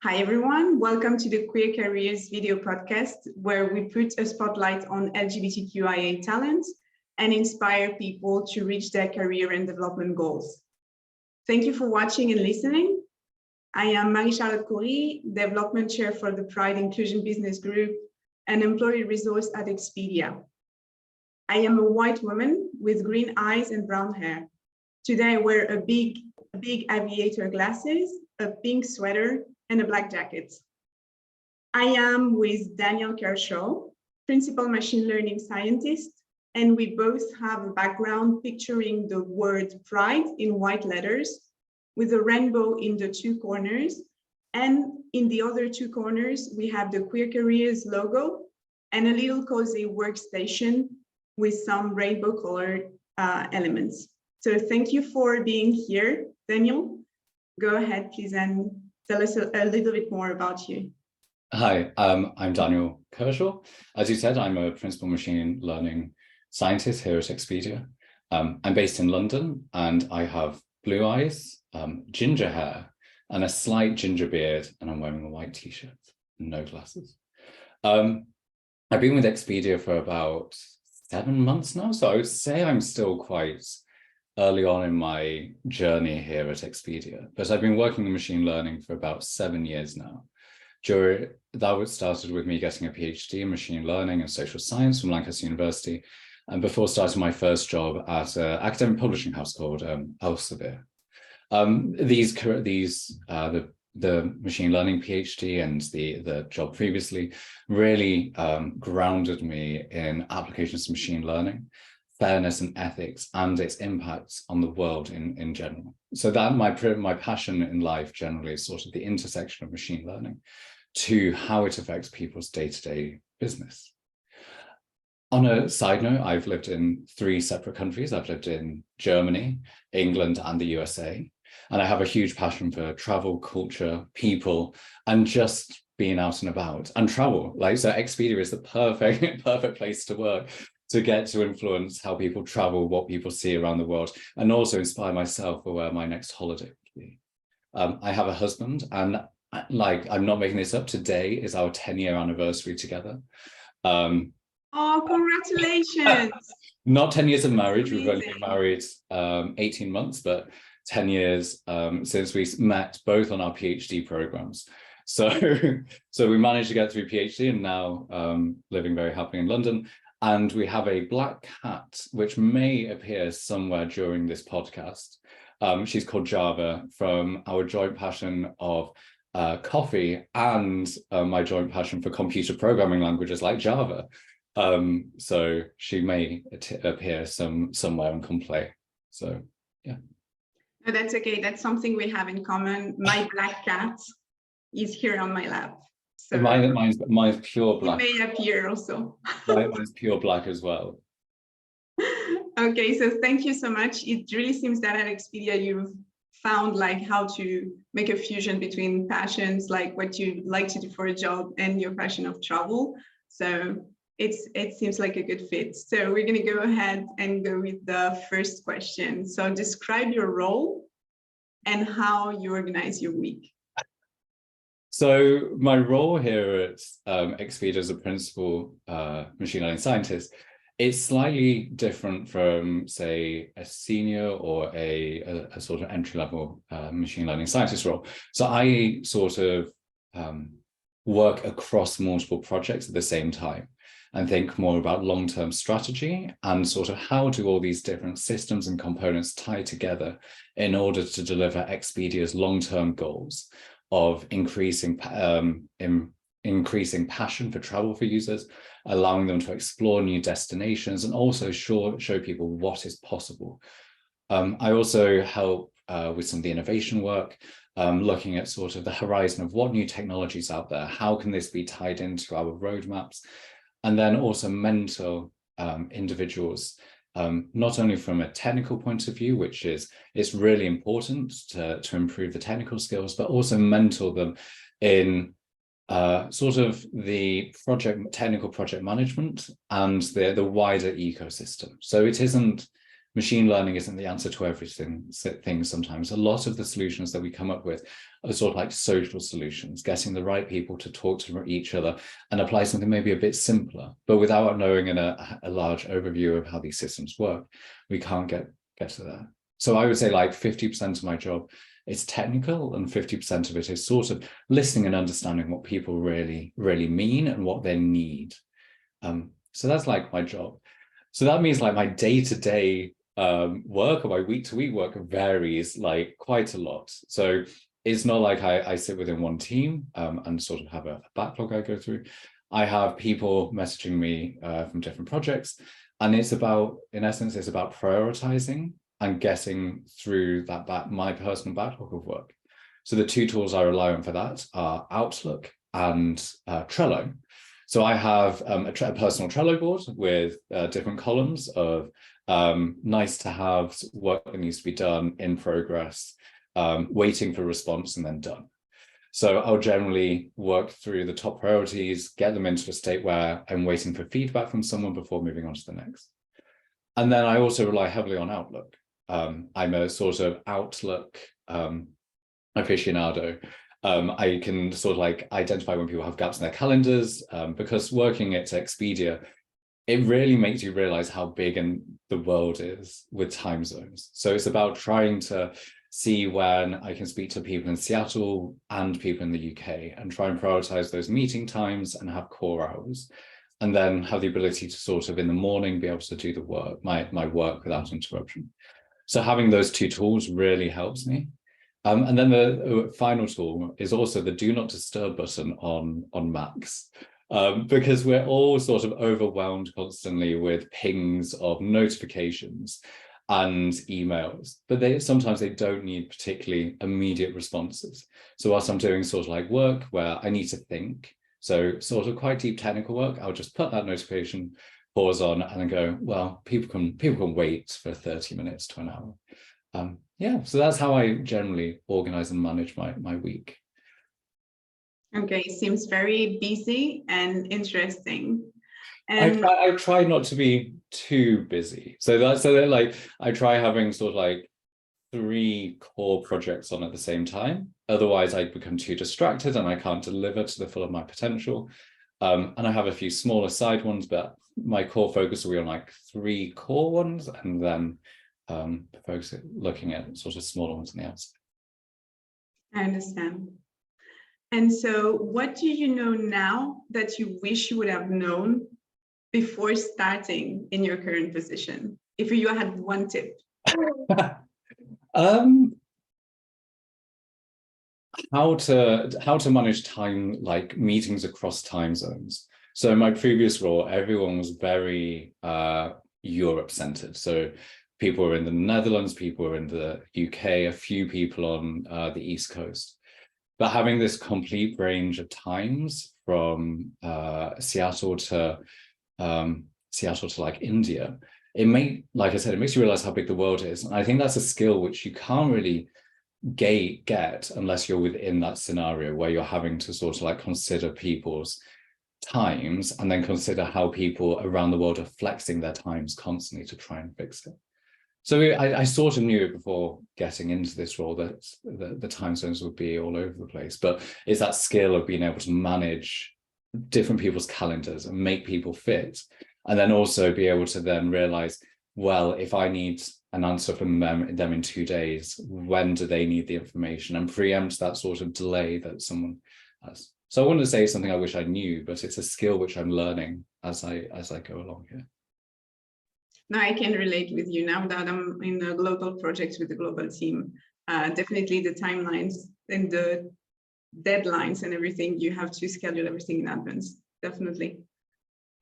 Hi everyone, welcome to the Queer Careers video podcast, where we put a spotlight on LGBTQIA talent and inspire people to reach their career and development goals. Thank you for watching and listening. I am Marie-Charlotte Coury, Development Chair for the Pride Inclusion Business Group and Employee Resource at Expedia. I am a white woman with green eyes and brown hair. Today I wear a big aviator glasses, a pink sweater, and a black jacket. I am with Daniel Kershaw, Principal Machine Learning Scientist, and we both have a background picturing the word pride in white letters with a rainbow in the two corners. And in the other two corners, we have the Queer Careers logo and a little cozy workstation with some rainbow colored elements. So thank you for being here, Daniel. Go ahead, please, and tell us a little bit more about you. Hi, I'm Daniel Kershaw. As you said, I'm a principal machine learning scientist here at Expedia. I'm based in London and I have blue eyes, ginger hair, and a slight ginger beard, and I'm wearing a white t-shirt and no glasses. I've been with Expedia for about 7 months now, so I would say I'm still quite early on in my journey here at Expedia, but I've been working in machine learning for about 7 years now. That started with me getting a PhD in machine learning and social science from Lancaster University, and before starting my first job at an academic publishing house called Elsevier. The machine learning PhD and the job previously really grounded me in applications of machine learning, fairness and ethics, and its impacts on the world in general. So that my passion in life generally is sort of the intersection of machine learning to how it affects people's day-to-day business. On a side note, I've lived in 3 separate countries. I've lived in Germany, England, and the USA. And I have a huge passion for travel, culture, people, and just being out and about and travel. So Expedia is the perfect place to work, to get to influence how people travel, what people see around the world, and also inspire myself for where my next holiday would be. I have a husband, and I'm not making this up, today is our 10-year anniversary together. Oh, congratulations. Not 10 years of marriage, we've only been married 18 months, but 10 years since we met both on our PhD programs. So we managed to get through PhD and now living very happily in London. And we have a black cat, which may appear somewhere during this podcast. She's called Java, from our joint passion of coffee and my joint passion for computer programming languages like Java. So she may appear somewhere and come play. So, yeah. No, that's okay. That's something we have in common. My black cat is here on my lap. So mine's pure black. It may appear also. Mine's pure black as well. Okay, so thank you so much. It really seems that at Expedia you've found how to make a fusion between passions, like what you like to do for a job, and your passion of travel. So it seems like a good fit. So we're going to go ahead and go with the first question. So describe your role and how you organize your week. So my role here at Expedia as a principal machine learning scientist, it's slightly different from, say, a senior or a sort of entry-level machine learning scientist role. So I sort of work across multiple projects at the same time and think more about long-term strategy and sort of how do all these different systems and components tie together in order to deliver Expedia's long-term goals of increasing passion for travel for users, allowing them to explore new destinations, and also show people what is possible. I also help with some of the innovation work, looking at sort of the horizon of what new technologies out there, how can this be tied into our roadmaps, and then also mentor individuals, not only from a technical point of view, which is it's really important to improve the technical skills, but also mentor them in sort of the technical project management and the wider ecosystem. So it isn't machine learning isn't the answer to everything sometimes. A lot of the solutions that we come up with are sort of like social solutions, getting the right people to talk to each other and apply something maybe a bit simpler, but without knowing a large overview of how these systems work, we can't get to that. So I would say like 50% of my job is technical and 50% of it is sort of listening and understanding what people really mean and what they need. So that's like my job. So that means like my day-to-day work or my week-to-week work varies like quite a lot. So it's not like I sit within one team and sort of have a backlog I go through. I have people messaging me from different projects, and it's about, in essence, it's about prioritizing and getting through my personal backlog of work. So the two tools I rely on for that are Outlook and Trello. So I have a personal Trello board with different columns of nice to have work that needs to be done, in progress, waiting for response, and then done. So I'll generally work through the top priorities, get them into a state where I'm waiting for feedback from someone before moving on to the next. And then I also rely heavily on Outlook. I'm a sort of Outlook aficionado. I can sort of like identify when people have gaps in their calendars, because working at Expedia, it really makes you realize how big the world is with time zones. So it's about trying to see when I can speak to people in Seattle and people in the UK and try and prioritize those meeting times and have core hours, and then have the ability to sort of in the morning be able to do the work, my work without interruption. So having those two tools really helps me. And then the final tool is also the do not disturb button on Macs, because we're all sort of overwhelmed constantly with pings of notifications and emails, but sometimes they don't need particularly immediate responses. So whilst I'm doing sort of like work where I need to think, so sort of quite deep technical work, I'll just put that notification, pause on, and then go, well, people can wait for 30 minutes to an hour. Yeah, so that's how I generally organize and manage my week. Okay, seems very busy and interesting. And I try not to be too busy. So that like I try having sort of like 3 core projects on at the same time. Otherwise, I become too distracted and I can't deliver to the full of my potential. And I have a few smaller side ones, but my core focus will be on like 3 core ones, and then looking at sort of smaller ones on the outside. I understand. And so what do you know now that you wish you would have known before starting in your current position? If you had one tip. How to manage time, like meetings across time zones. So in my previous role, everyone was very Europe centered. So people were in the Netherlands, people were in the UK, a few people on the East Coast. But having this complete range of times from Seattle to like India, like I said, it makes you realize how big the world is. And I think that's a skill which you can't really get unless you're within that scenario where you're having to sort of like consider people's times and then consider how people around the world are flexing their times constantly to try and fix it. So I sort of knew it before getting into this role that the time zones would be all over the place, but it's that skill of being able to manage different people's calendars and make people fit, and then also be able to then realize, well, if I need an answer from them in 2 days, when do they need the information, and preempt that sort of delay that someone has. So I wouldn't say it's something I wish I knew, but it's a skill which I'm learning as I go along here. Now I can relate with you now that I'm in a global project with a global team. Definitely the timelines and the deadlines and everything, you have to schedule everything in advance, definitely.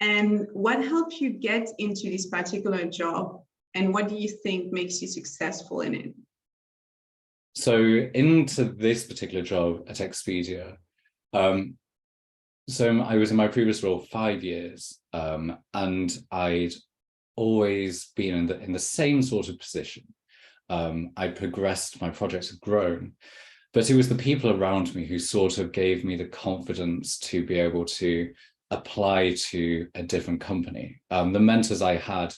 And what helped you get into this particular job, and what do you think makes you successful in it? So into this particular job at Expedia, so I was in my previous role 5 years, and I'd always been in the same sort of position. I progressed, my projects had grown, but it was the people around me who sort of gave me the confidence to be able to apply to a different company. The mentors I had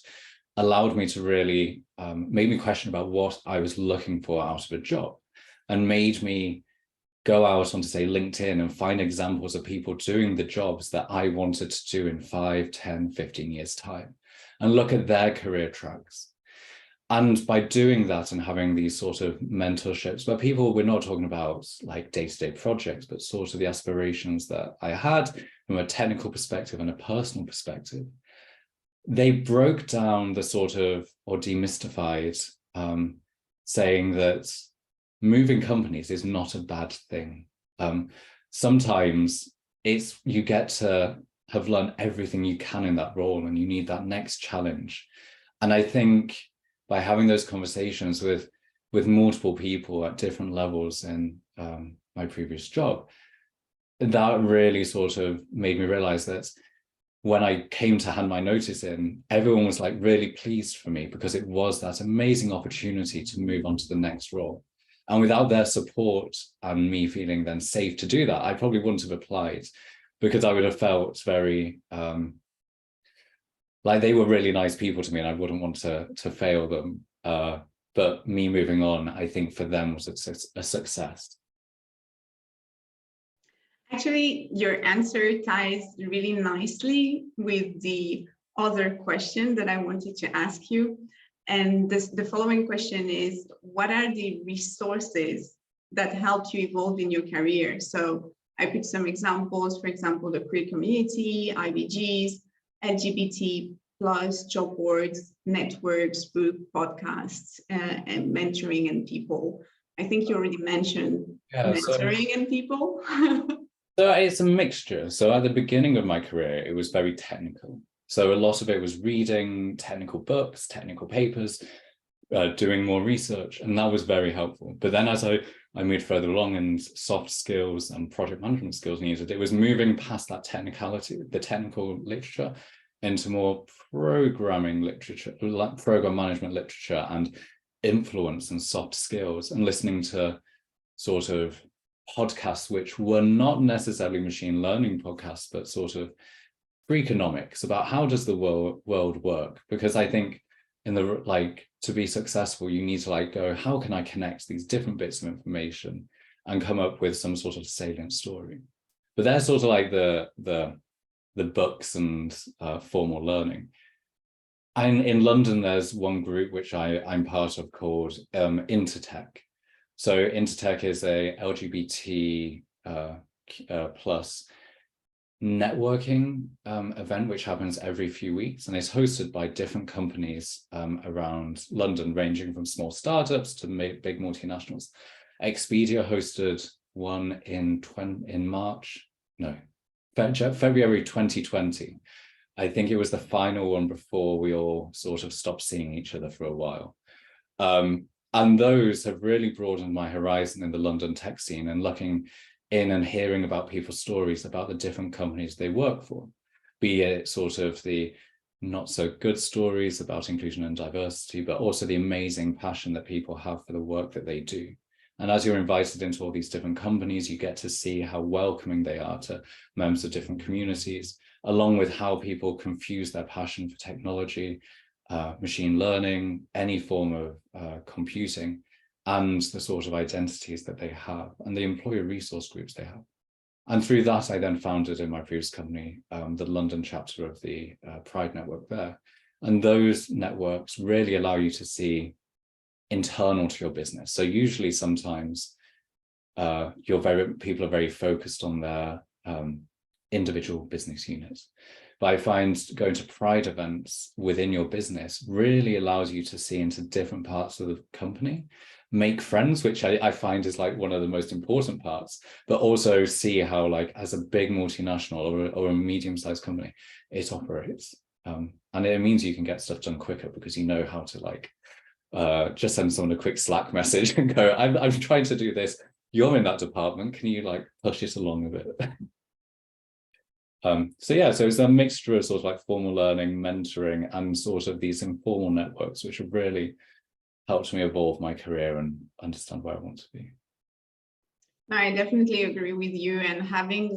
allowed me to really make me question about what I was looking for out of a job, and made me go out onto, say, LinkedIn and find examples of people doing the jobs that I wanted to do in 5, 10, 15 years time, and look at their career tracks. And by doing that and having these sort of mentorships where people, we're not talking about like day-to-day projects, but sort of the aspirations that I had from a technical perspective and a personal perspective, they broke down the sort of, or demystified, saying that moving companies is not a bad thing. Sometimes you get to have learned everything you can in that role, and you need that next challenge. And I think by having those conversations with multiple people at different levels in my previous job, that really sort of made me realize that when I came to hand my notice in, everyone was like really pleased for me, because it was that amazing opportunity to move on to the next role. And without their support and me feeling then safe to do that, I probably wouldn't have applied, because I would have felt very like they were really nice people to me, and I wouldn't want to fail them. But me moving on, I think for them was a success. Actually, your answer ties really nicely with the other question that I wanted to ask you. And the following question is, what are the resources that helped you evolve in your career? So I put some examples, for example, the queer community, IBGs, LGBT plus job boards, networks, book, podcasts, and mentoring and people. I think you already mentioned mentoring and people. So it's a mixture. So at the beginning of my career, it was very technical. So a lot of it was reading technical books, technical papers, doing more research, and that was very helpful. But then as I moved further along and soft skills and project management skills needed, it was moving past that technicality, the technical literature, into more programming literature, like program management literature and influence and soft skills, and listening to sort of podcasts which were not necessarily machine learning podcasts, but sort of Freakonomics, about how does the world work. Because I think to be successful, you need to go, how can I connect these different bits of information and come up with some sort of salient story? But they're sort of like the books and formal learning. And in London, there's one group which I'm part of called Intertech. So Intertech is a LGBT plus networking event which happens every few weeks, and is hosted by different companies around London, ranging from small startups to big multinationals. Expedia hosted one in February 2020. I think it was the final one before we all sort of stopped seeing each other for a while. And those have really broadened my horizon in the London tech scene, and looking in and hearing about people's stories about the different companies they work for, be it sort of the not so good stories about inclusion and diversity, but also the amazing passion that people have for the work that they do. And as you're invited into all these different companies, you get to see how welcoming they are to members of different communities, along with how people confuse their passion for technology, machine learning, any form of computing, and the sort of identities that they have, and the employer resource groups they have. And through that, I then founded in my previous company, the London chapter of the Pride Network there. And those networks really allow you to see internal to your business. So usually sometimes people are very focused on their individual business units. But I find going to Pride events within your business really allows you to see into different parts of the company, make friends, which I find is one of the most important parts, but also see how as a big multinational or a medium-sized company, it operates. And it means you can get stuff done quicker, because you know how to just send someone a quick Slack message and go, I'm trying to do this. You're in that department. Can you push it along a bit? So it's a mixture of sort of formal learning, mentoring, and sort of these informal networks, which have really helped me evolve my career and understand where I want to be. I definitely agree with you. And having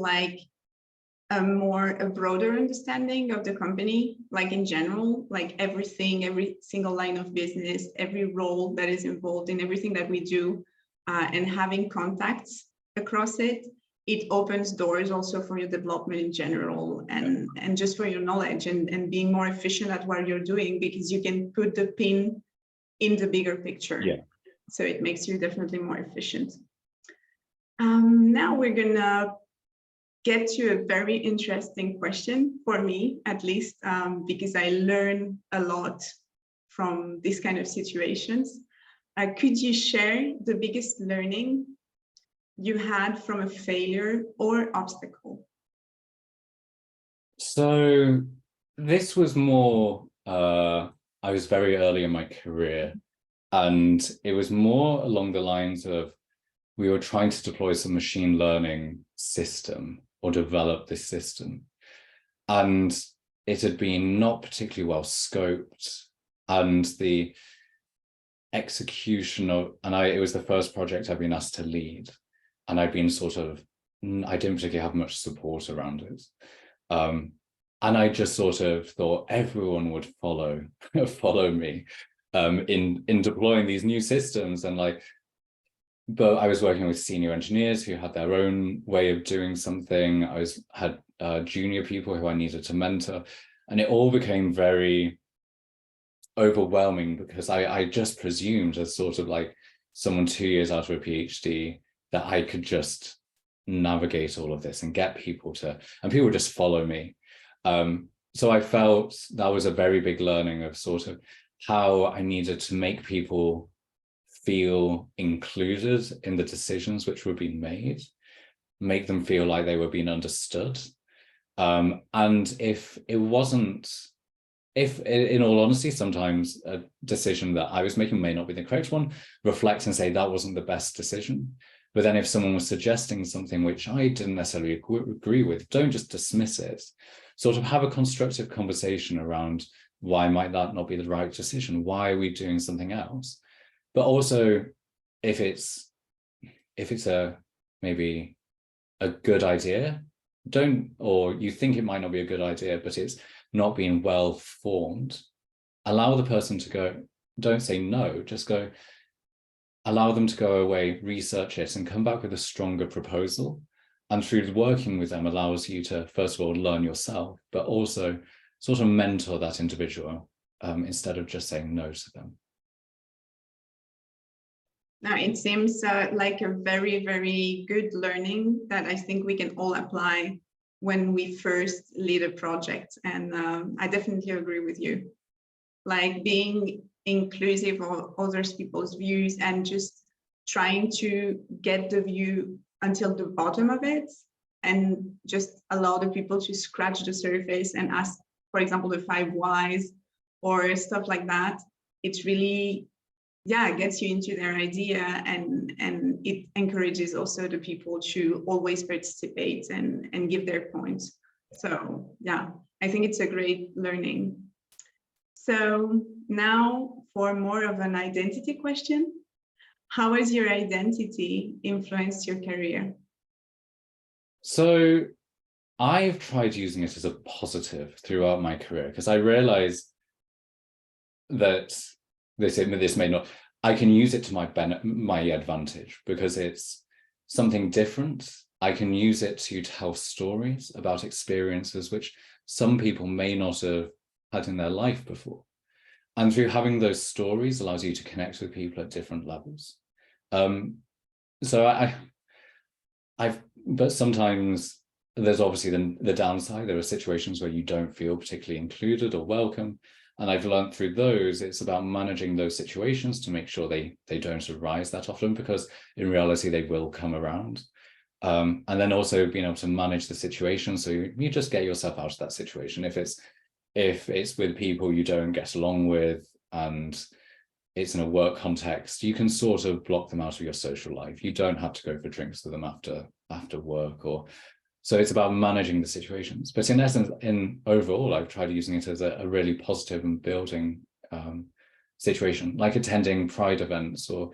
a broader understanding of the company, like in general, like everything, every single line of business, every role that is involved in everything that we do, and having contacts across it, it opens doors also for your development in general, and just for your knowledge and being more efficient at what you're doing, because you can put the pin in the bigger picture. Yeah. So it makes you definitely more efficient. Now we're gonna get to a very interesting question, for me at least, because I learn a lot from this kind of situations. Could you share the biggest learning you had from a failure or obstacle? So this was more, I was very early in my career, and it was more along the lines of, we were trying to deploy some machine learning system or develop this system. And it had been not particularly well scoped, and the execution of, it was the first project I've been asked to lead. And I'd been I didn't particularly have much support around it. And I just sort of thought everyone would follow me in deploying these new systems. And but I was working with senior engineers who had their own way of doing something. I had junior people who I needed to mentor, and it all became very overwhelming, because I just presumed, as sort of like someone 2 years out of a PhD, that I could just navigate all of this and get people and people would just follow me. So I felt that was a very big learning of sort of how I needed to make people feel included in the decisions which were being made, make them feel like they were being understood. And if in all honesty, sometimes a decision that I was making may not be the correct one, reflect and say that wasn't the best decision. But then if someone was suggesting something which I didn't necessarily agree with, don't just dismiss it. Sort of have a constructive conversation around, why might that not be the right decision? Why are we doing something else? But also, if it's maybe a good idea, or you think it might not be a good idea, but it's not being well formed, allow the person to go. Don't say no, just go. Allow them to go away, research it, and come back with a stronger proposal. And through working with them allows you to, first of all, learn yourself, but also sort of mentor that individual instead of just saying no to them. Now, it seems like a very, very good learning that I think we can all apply when we first lead a project. And I definitely agree with you. Like being inclusive of other people's views and just trying to get the view until the bottom of it, and just allow the people to scratch the surface and ask, for example, the 5 whys or stuff like that. It's really, gets you into their idea, and it encourages also the people to always participate and give their points. So yeah, I think it's a great learning. So now for more of an identity question, how has your identity influenced your career? So I've tried using it as a positive throughout my career, because I realized that this may not, I can use it to my advantage, because it's something different. I can use it to tell stories about experiences which some people may not have had in their life before. And through having those stories allows you to connect with people at different levels. So but sometimes there's obviously the downside. There are situations where you don't feel particularly included or welcome. And I've learned through those, it's about managing those situations to make sure they don't arise that often, because in reality, they will come around. And then also being able to manage the situation. So you just get yourself out of that situation. If it's with people you don't get along with and it's in a work context, you can sort of block them out of your social life. You don't have to go for drinks with them after work, so it's about managing the situations. But in essence, overall, I've tried using it as a really positive and building situation, like attending Pride events or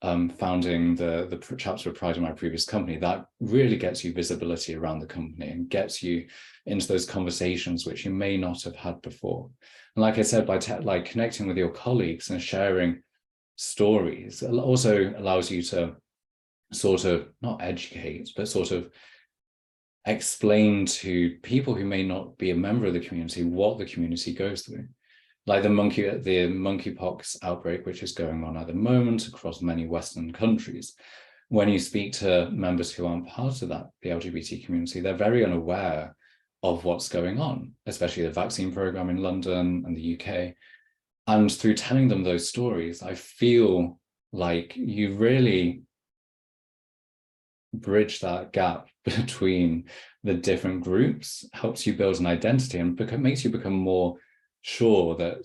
founding the chapter of Pride in my previous company, that really gets you visibility around the company and gets you into those conversations which you may not have had before. And like I said, by like connecting with your colleagues and sharing stories, it also allows you to sort of not educate, but sort of explain to people who may not be a member of the community what the community goes through. Like the monkeypox outbreak, which is going on at the moment across many Western countries. When you speak to members who aren't part of that, the LGBT community, they're very unaware of what's going on, especially the vaccine program in London and the UK. And through telling them those stories, I feel like you really bridge that gap between the different groups, helps you build an identity, and makes you become more sure that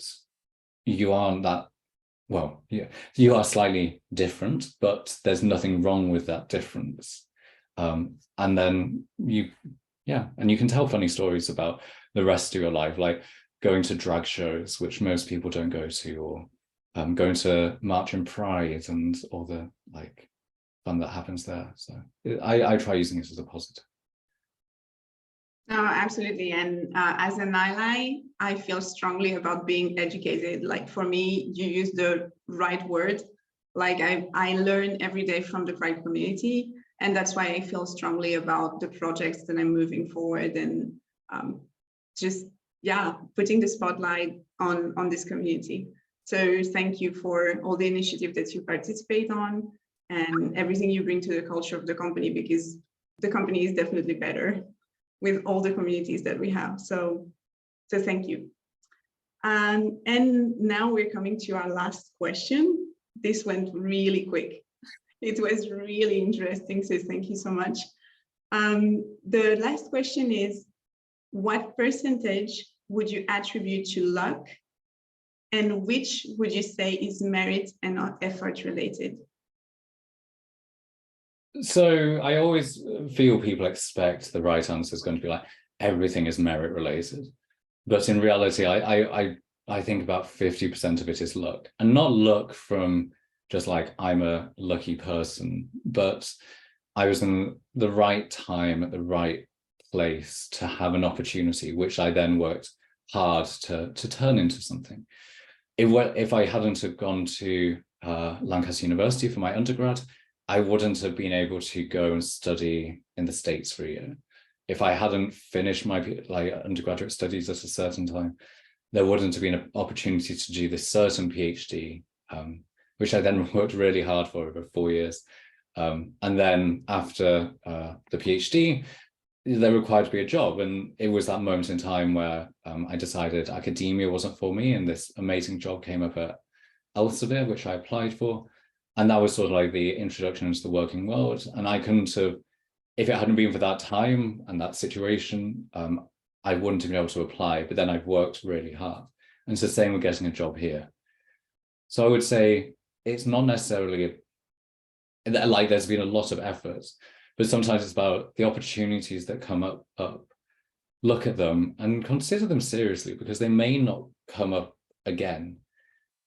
you aren't that, well, yeah, you are slightly different, but there's nothing wrong with that difference. And then you can tell funny stories about the rest of your life, like going to drag shows, which most people don't go to, or going to March and Pride and all the like fun that happens there. So I try using this as a positive. No, absolutely. And as an ally, I feel strongly about being educated. Like for me, you use the right word. Like I learn every day from the Pride community. And that's why I feel strongly about the projects that I'm moving forward, and putting the spotlight on this community. So thank you for all the initiative that you participate on and everything you bring to the culture of the company, because the company is definitely better with all the communities that we have. So thank you. And now we're coming to our last question. This went really quick. It was really interesting, so thank you so much. The last question is, what percentage would you attribute to luck, and which would you say is merit and not effort related? So I always feel people expect the right answer is going to be like, everything is merit related. But in reality, I think about 50% of it is luck, and not luck from just like, I'm a lucky person, but I was in the right time at the right place to have an opportunity, which I then worked hard to turn into something. If I hadn't have gone to Lancaster University for my undergrad, I wouldn't have been able to go and study in the States for a year. If I hadn't finished my undergraduate studies at a certain time, there wouldn't have been an opportunity to do this certain PhD, which I then worked really hard for over 4 years. And then after the PhD, there required to be a job. And it was that moment in time where I decided academia wasn't for me, and this amazing job came up at Elsevier, which I applied for. And that was sort of like the introduction into the working world. And I couldn't have, if it hadn't been for that time and that situation, I wouldn't have been able to apply. But then I've worked really hard. And it's the same with getting a job here. So I would say it's not necessarily like there's been a lot of effort, but sometimes it's about the opportunities that come up. Look at them and consider them seriously, because they may not come up again.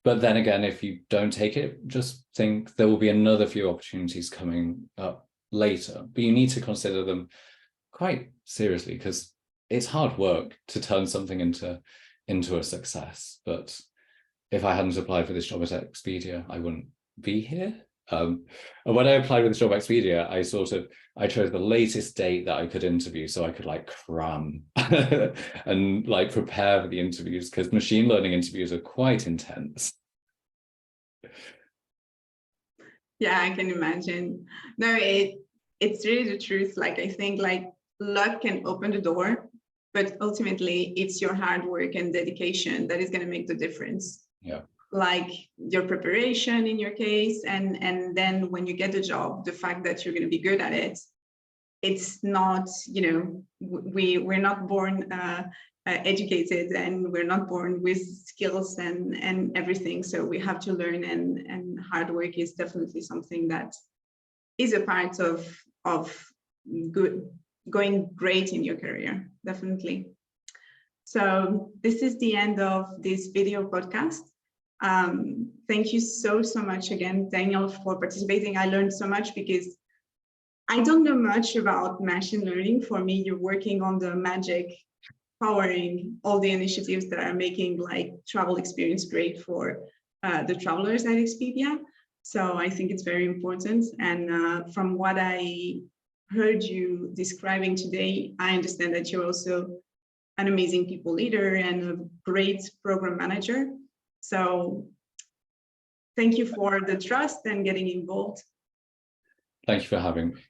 But then again, if you don't take it, just think there will be another few opportunities coming up later. But you need to consider them quite seriously, because it's hard work to turn something into a success. But if I hadn't applied for this job at Expedia, I wouldn't be here. And when I applied for this job at Expedia, I chose the latest date that I could interview, so I could like cram and like prepare for the interviews, because machine learning interviews are quite intense. Yeah, I can imagine. No, it's really the truth. Like, I think like luck can open the door, but ultimately it's your hard work and dedication that is going to make the difference. Yeah. Like your preparation in your case, and then when you get the job, the fact that you're going to be good at it. It's not, we're not born educated, and we're not born with skills and everything. So we have to learn, and hard work is definitely something that is a part of going great in your career, definitely. So this is the end of this video podcast. Thank you so much again, Daniel, for participating. I learned so much because I don't know much about machine learning. For me, you're working on the magic powering all the initiatives that are making like travel experience great for the travelers at Expedia. So I think it's very important. And from what I heard you describing today, I understand that you're also an amazing people leader and a great program manager. So thank you for the trust and getting involved. Thank you for having me.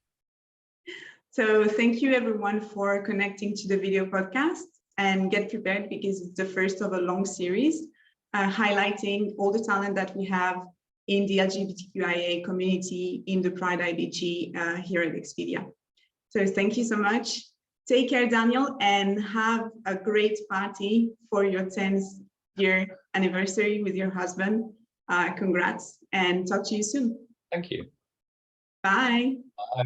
So thank you everyone for connecting to the video podcast, and get prepared because it's the first of a long series highlighting all the talent that we have in the LGBTQIA community in the Pride IBG here at Expedia. So thank you so much. Take care, Daniel, and have a great party for your 10th year anniversary with your husband. Congrats, and talk to you soon. Thank you. Bye. Bye.